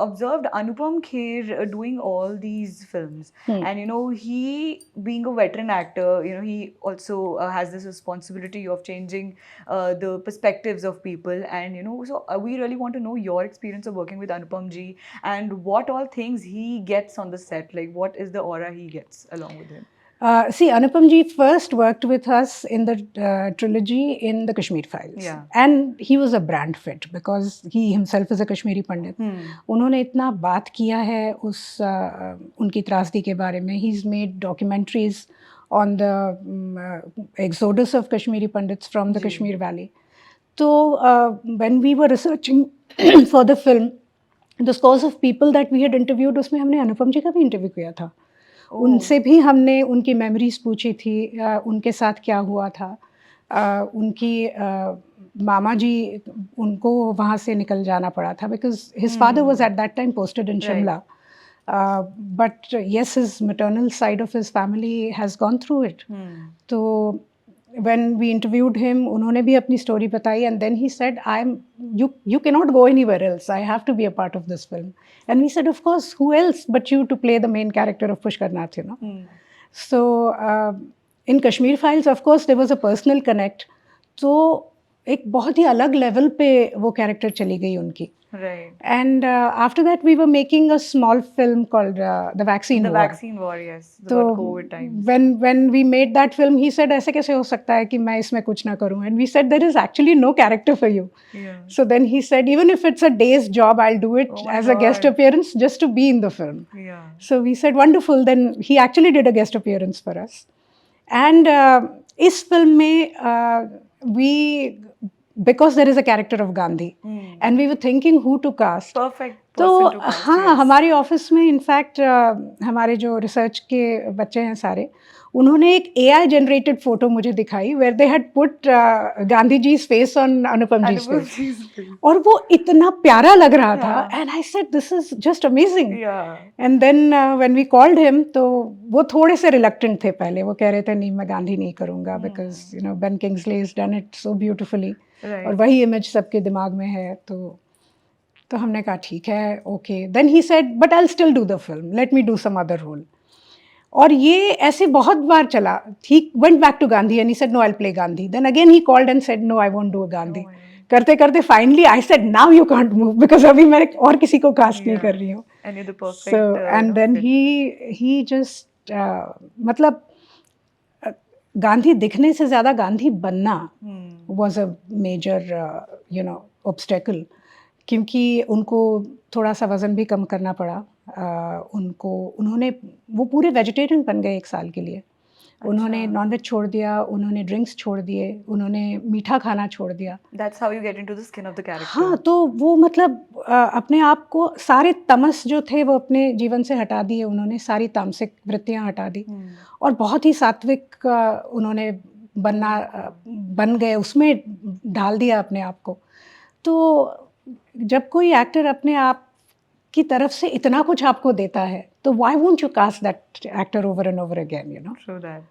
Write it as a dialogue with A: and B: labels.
A: observed Anupam Kher doing all these films, and he being a veteran actor, he also has this responsibility of changing the perspectives of people, and so we really want to know your experience of working with Anupam ji and what all things he gets on the set, like what is the aura he gets along with him.
B: See, Anupam ji first worked with us in the trilogy in the Kashmir Files.
A: Yeah.
B: And he was a brand fit because he himself is a Kashmiri Pandit. उन्होंने इतना बात किया है उनकी त्रासदी के बारे में. He's made documentaries on the exodus of Kashmiri Pandits from the Kashmir Valley. So when we were researching for the film, the scores of people that we had interviewed, उसमें हमने अनुपम जी का भी इंटरव्यू किया था. उनसे भी हमने उनकी मेमोरीज पूछी थी, उनके साथ क्या हुआ था. उनकी मामा जी, उनको वहाँ से निकल जाना पड़ा था because his father was at that time posted in Shimla. But yes, his maternal side of his family has gone through it. तो when we interviewed him, उन्होंने भी अपनी story बताई, and then he said, you cannot go anywhere else. I have to be a part of this film. And we said, of course, who else but you to play the main character of Pushkar Nath, So in Kashmir Files, of course, there was a personal connect. तो एक बहुत ही अलग level पे वो character चली गई उनकी.
A: Right.
B: And after that, we were making a small film called The Vaccine War.
A: The Vaccine War, yes. About COVID times.
B: When we made that film, he said, ऐसे कैसे हो सकता है कि मैं इसमें कुछ ना करूँ? And we said, there is actually no character for you.
A: Yeah.
B: So then he said, even if it's a day's job, I'll do it as a guest appearance just to be in the film.
A: Yeah.
B: So we said, wonderful. Then he actually did a guest appearance for us. And इस film में because there is a character of Gandhi, and we were thinking who to cast.
A: Perfect.
B: तो हाँ, हमारे office में in fact हमारे जो research के बच्चे हैं सारे, उन्होंने एक AI जनरेटेड फोटो मुझे दिखाई where they had put Gandhi ji face on Anupam ji face, और वो इतना प्यारा लग रहा था. And I said this is just amazing. And then when we called him, तो वो थोड़े से रिलक्टेंट थे पहले. वो कह रहे थे नहीं, मैं गांधी नहीं करूँगा because Ben Kingsley has done it so beautifully, और वही इमेज सबके दिमाग में है. तो हमने कहा ठीक है, okay. Then he said, but I will still do the film, let me do some other role. और ये ऐसे बहुत बार चला. He went back to Gandhi and he said no, I will play Gandhi. Then again he called and said no, I won't do Gandhi. करते करते finally I said now you can't move because अभी मैं और किसी को कास्ट नहीं कर रही हूँ. So and then he just मतलब गांधी दिखने से ज़्यादा गांधी बनना was a major obstacle, क्योंकि उनको थोड़ा सा वज़न भी कम करना पड़ा. उन्होंने वो पूरे वेजिटेरियन बन गए 1 साल के लिए. उन्होंने नॉनवेज छोड़ दिया, उन्होंने ड्रिंक्स छोड़ दिए, उन्होंने मीठा खाना छोड़ दिया.
A: That's how you get into the skin of the character.
B: हाँ, तो वो मतलब अपने आप को, सारे तमस जो थे वो अपने जीवन से हटा दिए उन्होंने, सारी तामसिक वृत्तियाँ हटा दी, और बहुत ही सात्विक उन्होंने बन गए, उसमें ढाल दिया अपने आप को. तो जब कोई एक्टर अपने आप की तरफ से इतना कुछ आपको देता है, तो why won't you cast that actor over and over again,
A: True that.